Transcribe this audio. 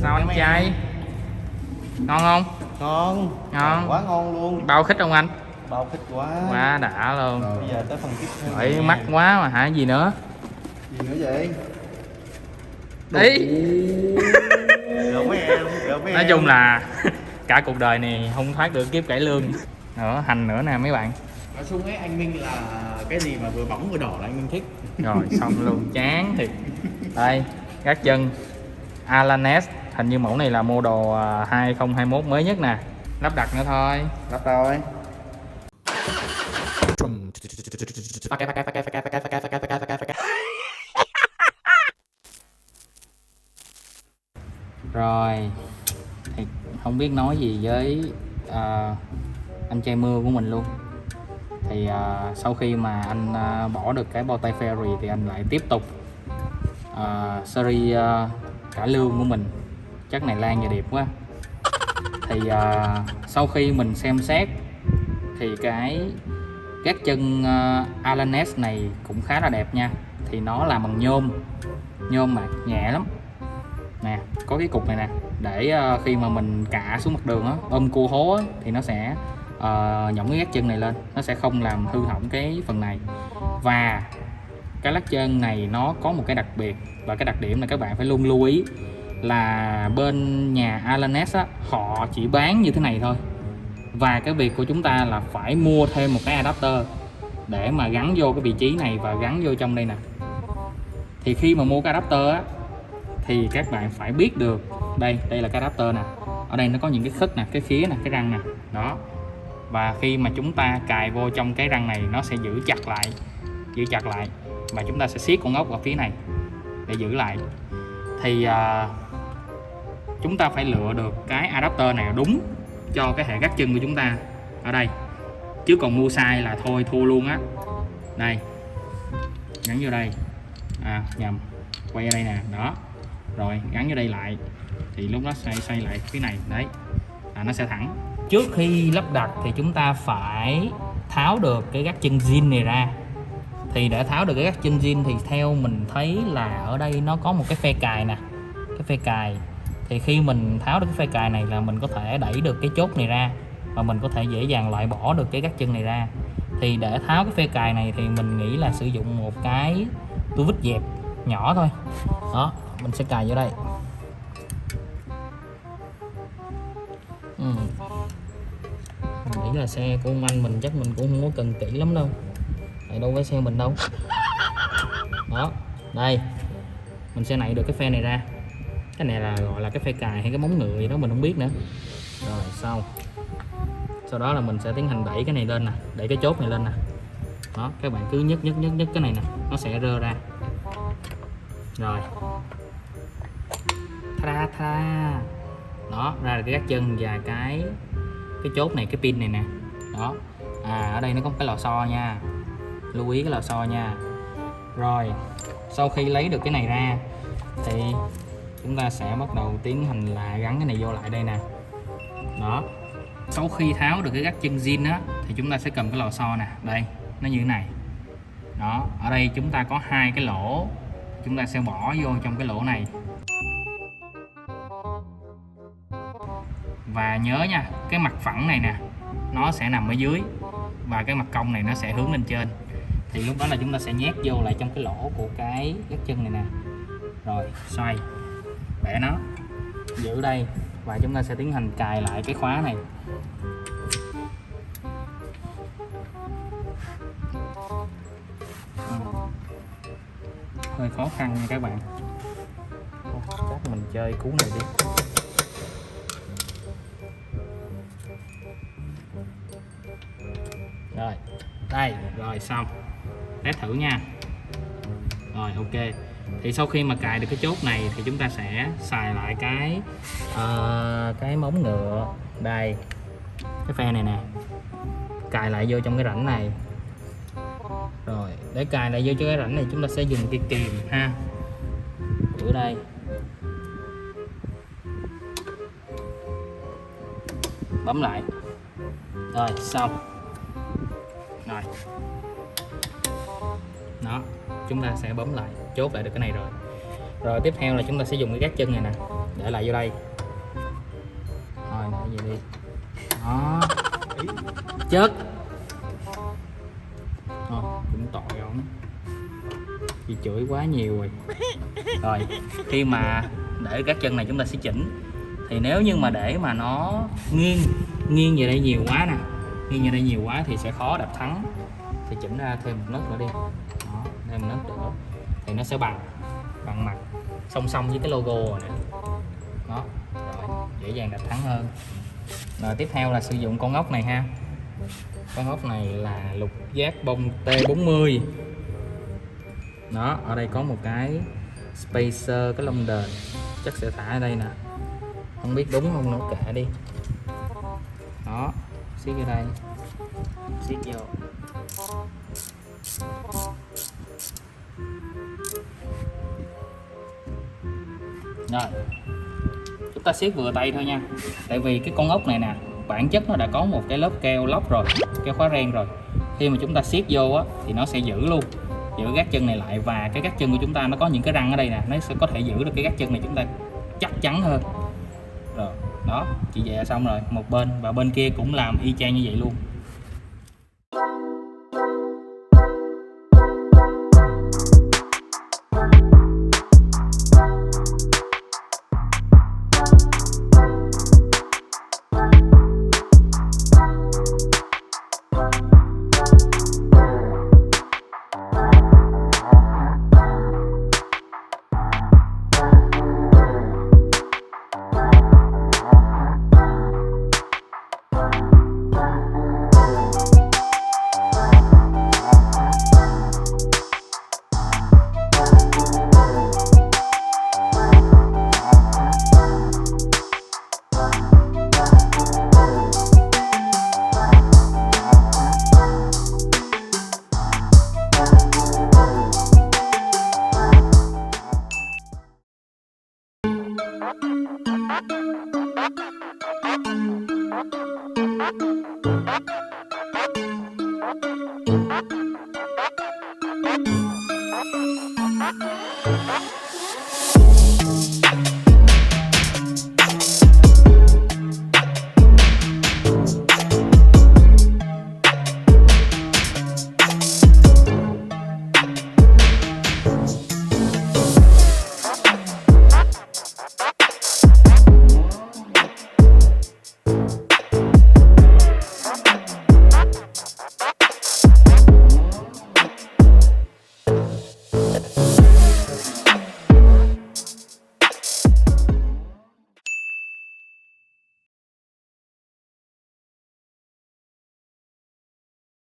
Sao anh trai? Ngon không? Ngon. Ngon. Quá ngon luôn. Bao khích không anh? Bao thích quá. Quá đã luôn. Rồi bây giờ tới phần tiếp theo. Bởi mắc quá mà hả, gì nữa? Gì nữa vậy? Ý. Được mấy em, được mấy Nói em. chung là cả cuộc đời này không thoát được kiếp cải lương. Nữa, hành nữa nè mấy bạn. Nói chung ấy, anh Minh là cái gì mà vừa bóng vừa đỏ là anh Minh thích. Rồi xong luôn, chán thiệt. Đây, gác chân Alanes. Hình như mẫu này là model 2021 mới nhất nè. Lắp đặt nữa thôi. Lắp rồi. Rồi thì không biết nói gì với anh trai mưa của mình luôn. Thì sau khi mà anh bỏ được cái bao tay Fairy thì anh lại tiếp tục series cải lương của mình. Chắc này Lan và Điệp quá. Thì sau khi mình xem xét thì cái gác chân Alanes này cũng khá là đẹp nha. Thì nó làm bằng nhôm mà nhẹ lắm nè, có cái cục này nè để khi mà mình cạ xuống mặt đường á, ôm cua hố á, thì nó sẽ nhõng cái gác chân này lên, nó sẽ không làm hư hỏng cái phần này. Và cái lát chân này nó có một cái đặc biệt, và cái đặc điểm là các bạn phải luôn lưu ý là bên nhà Alanes á, họ chỉ bán như thế này thôi. Và cái việc của chúng ta là phải mua thêm một cái adapter để mà gắn vô cái vị trí này và gắn vô trong đây nè. Thì khi mà mua cái adapter á thì các bạn phải biết được đây là cái adapter nè, ở đây nó có những cái khứt nè, cái khía nè, cái răng nè đó. Và khi mà chúng ta cài vô trong cái răng này, nó sẽ giữ chặt lại và chúng ta sẽ siết con ốc ở phía này để giữ lại. Thì chúng ta phải lựa được cái adapter này đúng cho cái hệ gác chân của chúng ta ở đây, chứ còn mua sai là thôi thua luôn á. Đây, gắn vô đây, nhầm, quay ở đây nè, đó, rồi gắn vô đây lại thì lúc đó xoay lại cái này đấy, nó sẽ thẳng. Trước khi lắp đặt thì chúng ta phải tháo được cái gác chân zin này ra. Thì để tháo được cái gác chân zin thì theo mình thấy là ở đây nó có một cái phe cài nè, cái phe cài. Thì khi mình tháo được cái phe cài này là mình có thể đẩy được cái chốt này ra và mình có thể dễ dàng loại bỏ được cái gác chân này ra. Thì để tháo cái phe cài này thì mình nghĩ là sử dụng một cái tua vít dẹp nhỏ thôi. Đó, mình sẽ cài vô đây. Mình nghĩ là xe của ông anh mình chắc mình cũng không có cần kỹ lắm đâu, tại đâu phải xe mình đâu. Đó, đây mình sẽ nạy được cái phe này ra. Cái này là gọi là cái phe cài hay cái móng ngựa gì đó mình không biết nữa. Rồi sau đó là mình sẽ tiến hành đẩy cái này lên nè, đẩy cái chốt này lên nè. Đó, các bạn cứ nhấc cái này nè, nó sẽ rơ ra. Rồi tha đó, ra được cái gác chân và cái chốt này, cái pin này nè. Đó, ở đây nó có một cái lò xo nha, lưu ý cái lò xo nha. Rồi sau khi lấy được cái này ra thì chúng ta sẽ bắt đầu tiến hành là gắn cái này vô lại đây nè. Đó, sau khi tháo được cái gác chân zin á thì chúng ta sẽ cầm cái lò xo nè, đây nó như thế này. Đó, ở đây chúng ta có hai cái lỗ, chúng ta sẽ bỏ vô trong cái lỗ này. Và nhớ nha, cái mặt phẳng này nè nó sẽ nằm ở dưới và cái mặt cong này nó sẽ hướng lên trên. Thì lúc đó là chúng ta sẽ nhét vô lại trong cái lỗ của cái gác chân này nè. Rồi xoay, bẻ nó, giữ đây và chúng ta sẽ tiến hành cài lại cái khóa này. Hơi khó khăn nha các bạn. Chắc mình chơi cú này đi. Rồi đây, rồi xong, test thử nha. Rồi ok, thì sau khi mà cài được cái chốt này thì chúng ta sẽ xài lại cái móng ngựa đây, cái phe này nè, cài lại vô trong cái rãnh này. Rồi để cài lại vô cho cái rãnh này chúng ta sẽ dùng cái kìm ha, ở đây bấm lại. Rồi xong. Rồi đó, chúng ta sẽ bấm lại, chốt lại được cái này rồi. Rồi tiếp theo là chúng ta sẽ dùng cái gác chân này nè, để lại vô đây rồi, để vậy đi đó, chết cũng tội ổng, bị chửi quá nhiều rồi. Rồi khi mà để các chân này chúng ta sẽ chỉnh, thì nếu như mà để mà nó nghiêng về đây nhiều quá nè, nghiêng về đây nhiều quá thì sẽ khó đập thắng, thì chỉnh ra thêm một nấc nữa đi đó, thêm một nấc nữa thì nó sẽ bằng mặt song song với cái logo rồi nè đó, rồi dễ dàng đập thắng hơn. Rồi tiếp theo là sử dụng con ốc này ha, con ốc này là lục giác bông T40 đó. Ở đây có một cái spacer, cái lông đền chắc sẽ thả ở đây nè, không biết đúng không nữa kệ đi đó, siết vô đây, siết vô rồi, chúng ta siết vừa tay thôi nha, tại vì cái con ốc này nè bản chất nó đã có một cái lớp keo lóc rồi, keo khóa ren rồi, khi mà chúng ta siết vô á thì nó sẽ giữ luôn, giữ gác chân này lại, và cái gác chân của chúng ta nó có những cái răng ở đây nè, nó sẽ có thể giữ được cái gác chân này chúng ta chắc chắn hơn. Rồi đó, chị vậy là xong rồi một bên, và bên kia cũng làm y chang như vậy luôn.